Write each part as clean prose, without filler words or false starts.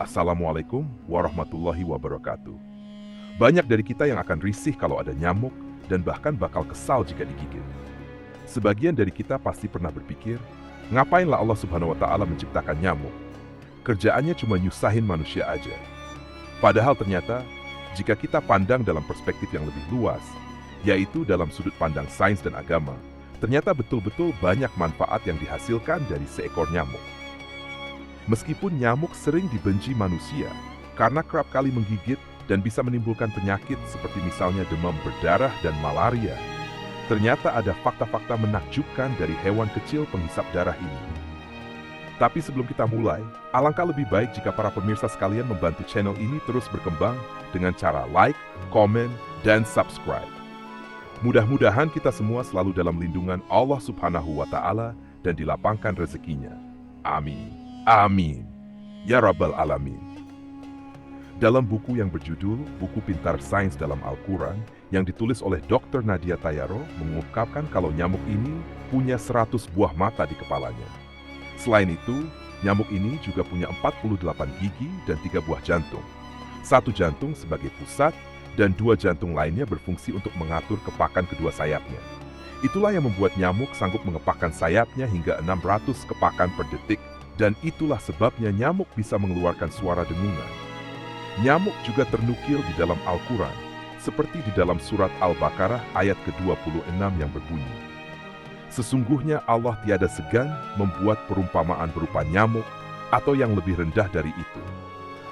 Assalamualaikum warahmatullahi wabarakatuh. Banyak dari kita yang akan risih kalau ada nyamuk dan bahkan bakal kesal jika digigit. Sebagian dari kita pasti pernah berpikir, ngapainlah Allah Subhanahu wa Ta'ala menciptakan nyamuk? Kerjaannya cuma nyusahin manusia aja. Padahal ternyata, jika kita pandang dalam perspektif yang lebih luas, yaitu dalam sudut pandang sains dan agama, ternyata betul-betul banyak manfaat yang dihasilkan dari seekor nyamuk. Meskipun nyamuk sering dibenci manusia karena kerap kali menggigit dan bisa menimbulkan penyakit seperti misalnya demam berdarah dan malaria, ternyata ada fakta-fakta menakjubkan dari hewan kecil penghisap darah ini. Tapi sebelum kita mulai, alangkah lebih baik jika para pemirsa sekalian membantu channel ini terus berkembang dengan cara like, komen, dan subscribe. Mudah-mudahan kita semua selalu dalam lindungan Allah Subhanahu wa Ta'ala dan dilapangkan rezekinya. Amin. Amin. Ya Rabbal Alamin. Dalam buku yang berjudul Buku Pintar Sains dalam Al-Quran yang ditulis oleh Dr. Nadia Tayaro mengungkapkan kalau nyamuk ini punya 100 buah mata di kepalanya. Selain itu, nyamuk ini juga punya 48 gigi dan 3 buah jantung. 1 jantung sebagai pusat dan 2 jantung lainnya berfungsi untuk mengatur kepakan kedua sayapnya. Itulah yang membuat nyamuk sanggup mengepakkan sayapnya hingga 600 kepakan per detik. Dan itulah sebabnya nyamuk bisa mengeluarkan suara dengungan. Nyamuk juga ternukil di dalam Al-Quran, seperti di dalam surat Al-Baqarah ayat ke-26 yang berbunyi, "Sesungguhnya Allah tiada segan membuat perumpamaan berupa nyamuk atau yang lebih rendah dari itu.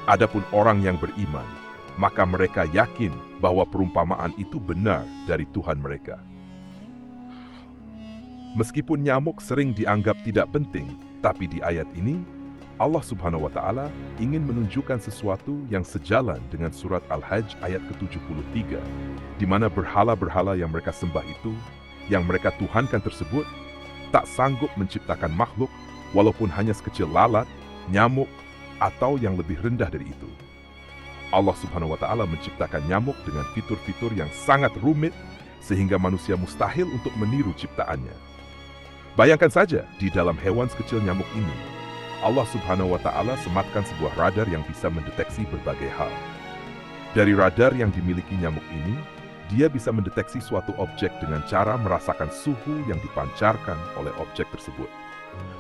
Adapun orang yang beriman, maka mereka yakin bahwa perumpamaan itu benar dari Tuhan mereka." Meskipun nyamuk sering dianggap tidak penting, tapi di ayat ini, Allah Subhanahu wa Ta'ala ingin menunjukkan sesuatu yang sejalan dengan surat Al-Hajj ayat ke-73, di mana berhala-berhala yang mereka sembah itu, yang mereka tuhankan tersebut, tak sanggup menciptakan makhluk walaupun hanya sekecil lalat, nyamuk, atau yang lebih rendah dari itu. Allah Subhanahu wa Ta'ala menciptakan nyamuk dengan fitur-fitur yang sangat rumit, sehingga manusia mustahil untuk meniru ciptaannya. Bayangkan saja, di dalam hewan sekecil nyamuk ini, Allah Subhanahu wa Ta'ala sematkan sebuah radar yang bisa mendeteksi berbagai hal. Dari radar yang dimiliki nyamuk ini, dia bisa mendeteksi suatu objek dengan cara merasakan suhu yang dipancarkan oleh objek tersebut.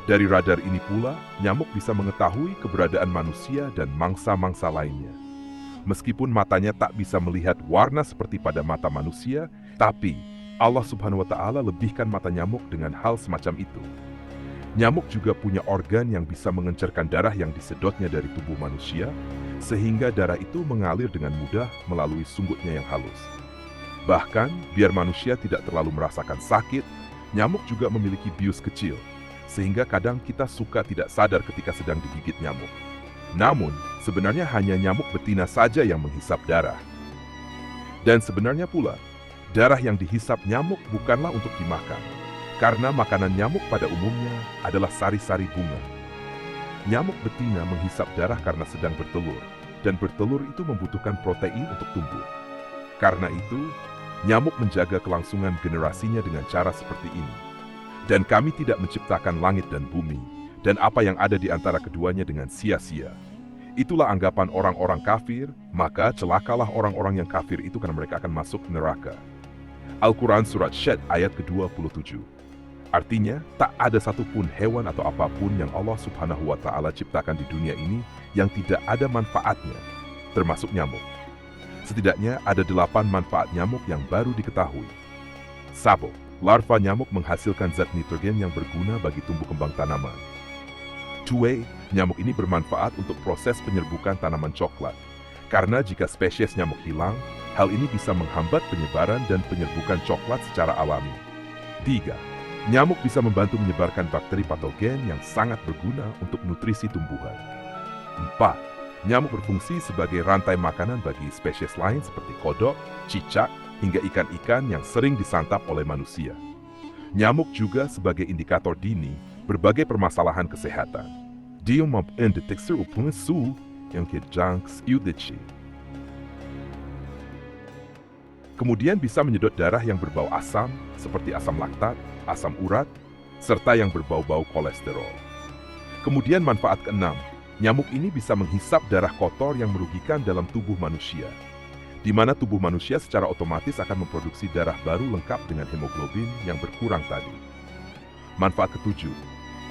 Dari radar ini pula, nyamuk bisa mengetahui keberadaan manusia dan mangsa-mangsa lainnya. Meskipun matanya tak bisa melihat warna seperti pada mata manusia, tapi Allah Subhanahu wa Ta'ala lebihkan mata nyamuk dengan hal semacam itu. Nyamuk juga punya organ yang bisa mengencerkan darah yang disedotnya dari tubuh manusia, sehingga darah itu mengalir dengan mudah melalui sunggutnya yang halus. Bahkan, biar manusia tidak terlalu merasakan sakit, nyamuk juga memiliki bius kecil, sehingga kadang kita suka tidak sadar ketika sedang digigit nyamuk. Namun, sebenarnya hanya nyamuk betina saja yang menghisap darah. Dan sebenarnya pula, darah yang dihisap nyamuk bukanlah untuk dimakan, karena makanan nyamuk pada umumnya adalah sari-sari bunga. Nyamuk betina menghisap darah karena sedang bertelur, dan bertelur itu membutuhkan protein untuk tumbuh. Karena itu, nyamuk menjaga kelangsungan generasinya dengan cara seperti ini. Dan kami tidak menciptakan langit dan bumi, dan apa yang ada di antara keduanya dengan sia-sia. Itulah anggapan orang-orang kafir, maka celakalah orang-orang yang kafir itu karena mereka akan masuk neraka. Al-Quran Surat Syed ayat ke-27. Artinya, tak ada satupun hewan atau apapun yang Allah Subhanahu wa Ta'ala ciptakan di dunia ini yang tidak ada manfaatnya, termasuk nyamuk. Setidaknya ada 8 manfaat nyamuk yang baru diketahui. 1. Larva nyamuk menghasilkan zat nitrogen yang berguna bagi tumbuh kembang tanaman. 2. Nyamuk ini bermanfaat untuk proses penyerbukan tanaman coklat. Karena jika spesies nyamuk hilang, hal ini bisa menghambat penyebaran dan penyerbukan coklat secara alami. 3. Nyamuk bisa membantu menyebarkan bakteri patogen yang sangat berguna untuk nutrisi tumbuhan. 4. Nyamuk berfungsi sebagai rantai makanan bagi spesies lain seperti kodok, cicak, hingga ikan-ikan yang sering disantap oleh manusia. Nyamuk juga sebagai indikator dini berbagai permasalahan kesehatan. Dia mendeteksi suhu yang udeci. Kemudian bisa menyedot darah yang berbau asam, seperti asam laktat, asam urat, serta yang berbau-bau kolesterol. Kemudian manfaat keenam, Nyamuk ini bisa menghisap darah kotor yang merugikan dalam tubuh manusia, di mana tubuh manusia secara otomatis akan memproduksi darah baru lengkap dengan hemoglobin yang berkurang tadi. Manfaat ketujuh,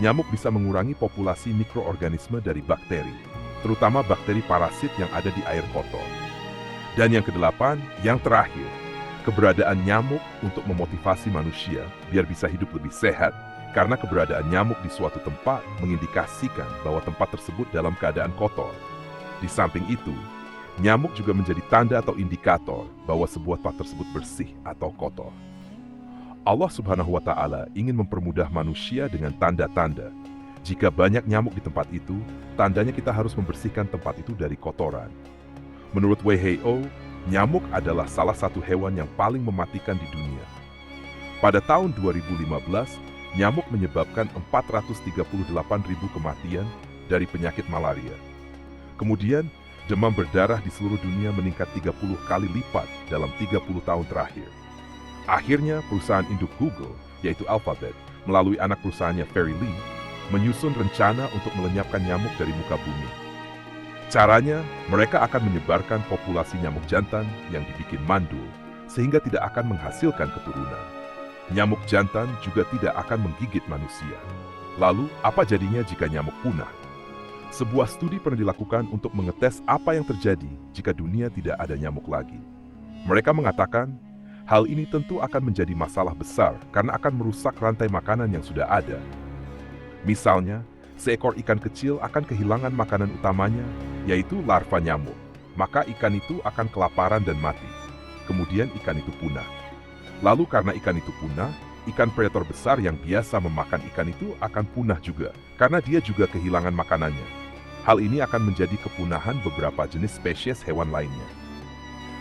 nyamuk bisa mengurangi populasi mikroorganisme dari bakteri, terutama bakteri parasit yang ada di air kotor. Dan yang kedelapan, yang terakhir, keberadaan nyamuk untuk memotivasi manusia biar bisa hidup lebih sehat, karena keberadaan nyamuk di suatu tempat mengindikasikan bahwa tempat tersebut dalam keadaan kotor. Di samping itu, nyamuk juga menjadi tanda atau indikator bahwa sebuah tempat tersebut bersih atau kotor. Allah Subhanahu wa Ta'ala ingin mempermudah manusia dengan tanda-tanda. Jika banyak nyamuk di tempat itu, tandanya kita harus membersihkan tempat itu dari kotoran. Menurut WHO, nyamuk adalah salah satu hewan yang paling mematikan di dunia. Pada tahun 2015, nyamuk menyebabkan 438.000 kematian dari penyakit malaria. Kemudian, demam berdarah di seluruh dunia meningkat 30 kali lipat dalam 30 tahun terakhir. Akhirnya, perusahaan induk Google, yaitu Alphabet, melalui anak perusahaannya Fairy Lee, menyusun rencana untuk melenyapkan nyamuk dari muka bumi. Caranya, mereka akan menyebarkan populasi nyamuk jantan yang dibikin mandul, sehingga tidak akan menghasilkan keturunan. Nyamuk jantan juga tidak akan menggigit manusia. Lalu, apa jadinya jika nyamuk punah? Sebuah studi pernah dilakukan untuk mengetes apa yang terjadi jika dunia tidak ada nyamuk lagi. Mereka mengatakan, hal ini tentu akan menjadi masalah besar karena akan merusak rantai makanan yang sudah ada. Misalnya, seekor ikan kecil akan kehilangan makanan utamanya, yaitu larva nyamuk. Maka ikan itu akan kelaparan dan mati. Kemudian ikan itu punah. Lalu karena ikan itu punah, ikan predator besar yang biasa memakan ikan itu akan punah juga, karena dia juga kehilangan makanannya. Hal ini akan menjadi kepunahan beberapa jenis spesies hewan lainnya.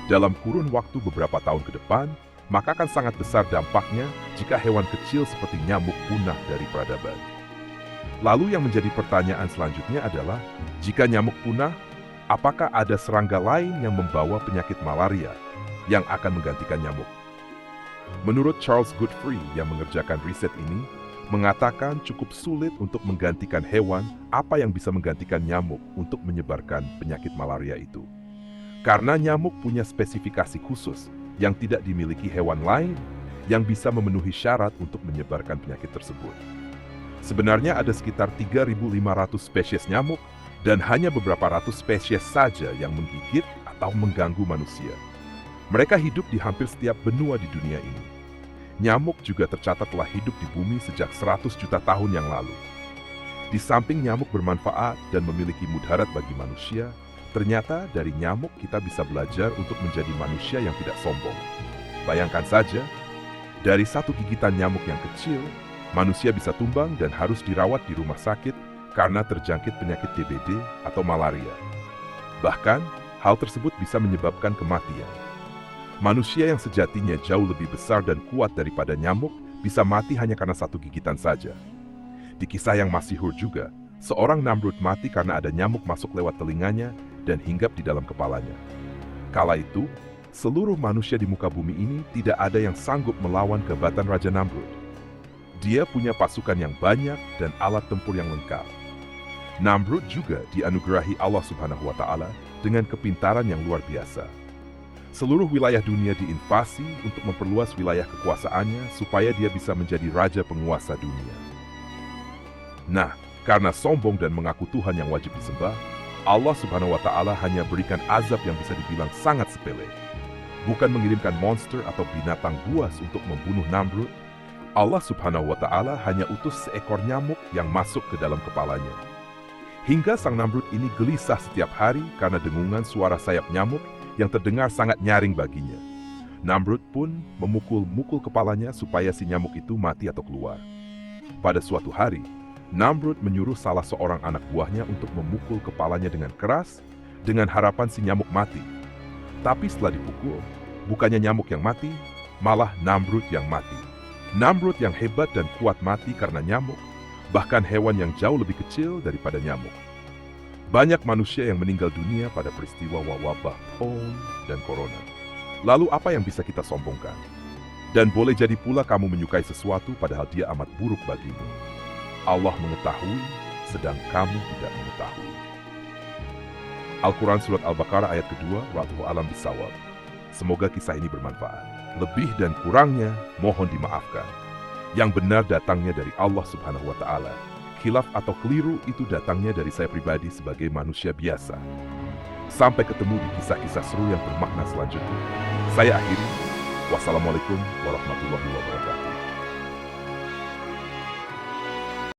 Dalam kurun waktu beberapa tahun ke depan, maka akan sangat besar dampaknya jika hewan kecil seperti nyamuk punah dari peradaban. Lalu yang menjadi pertanyaan selanjutnya adalah, jika nyamuk punah, apakah ada serangga lain yang membawa penyakit malaria yang akan menggantikan nyamuk? Menurut Charles Godfrey yang mengerjakan riset ini, mengatakan cukup sulit untuk menggantikan hewan apa yang bisa menggantikan nyamuk untuk menyebarkan penyakit malaria itu. Karena nyamuk punya spesifikasi khusus yang tidak dimiliki hewan lain yang bisa memenuhi syarat untuk menyebarkan penyakit tersebut. Sebenarnya ada sekitar 3.500 spesies nyamuk dan hanya beberapa ratus spesies saja yang menggigit atau mengganggu manusia. Mereka hidup di hampir setiap benua di dunia ini. Nyamuk juga tercatat telah hidup di bumi sejak 100 juta tahun yang lalu. Di samping nyamuk bermanfaat dan memiliki mudarat bagi manusia, ternyata dari nyamuk kita bisa belajar untuk menjadi manusia yang tidak sombong. Bayangkan saja, dari satu gigitan nyamuk yang kecil, manusia bisa tumbang dan harus dirawat di rumah sakit karena terjangkit penyakit DBD atau malaria. Bahkan, hal tersebut bisa menyebabkan kematian. Manusia yang sejatinya jauh lebih besar dan kuat daripada nyamuk bisa mati hanya karena satu gigitan saja. Di kisah yang masyhur juga, seorang Namrud mati karena ada nyamuk masuk lewat telinganya dan hinggap di dalam kepalanya. Kala itu, seluruh manusia di muka bumi ini tidak ada yang sanggup melawan kehebatan Raja Namrud. Dia punya pasukan yang banyak dan alat tempur yang lengkap. Namrud juga dianugerahi Allah Subhanahu wa Ta'ala dengan kepintaran yang luar biasa. Seluruh wilayah dunia diinvasi untuk memperluas wilayah kekuasaannya supaya dia bisa menjadi raja penguasa dunia. Nah, karena sombong dan mengaku Tuhan yang wajib disembah, Allah Subhanahu wa Ta'ala hanya berikan azab yang bisa dibilang sangat sepele. Bukan mengirimkan monster atau binatang buas untuk membunuh Namrud, Allah Subhanahu wa Ta'ala hanya utus seekor nyamuk yang masuk ke dalam kepalanya. Hingga sang Namrud ini gelisah setiap hari karena dengungan suara sayap nyamuk yang terdengar sangat nyaring baginya. Namrud pun memukul-mukul kepalanya supaya si nyamuk itu mati atau keluar. Pada suatu hari, Namrud menyuruh salah seorang anak buahnya untuk memukul kepalanya dengan keras dengan harapan si nyamuk mati. Tapi setelah dipukul, bukannya nyamuk yang mati, malah Namrud yang mati. Namrud yang hebat dan kuat mati karena nyamuk, bahkan hewan yang jauh lebih kecil daripada nyamuk. Banyak manusia yang meninggal dunia pada peristiwa wabah, polio, dan corona. Lalu apa yang bisa kita sombongkan? Dan boleh jadi pula kamu menyukai sesuatu padahal dia amat buruk bagimu. Allah mengetahui, sedang kamu tidak mengetahui. Al-Quran Surat Al-Baqarah ayat kedua, Wallahu a'lam bishawab. Semoga kisah ini bermanfaat. Lebih dan kurangnya mohon dimaafkan. Yang benar datangnya dari Allah Subhanahu wa Ta'ala. Khilaf atau keliru itu datangnya dari saya pribadi sebagai manusia biasa. Sampai ketemu di kisah-kisah seru yang bermakna selanjutnya. Saya akhiri. Wassalamualaikum warahmatullahi wabarakatuh.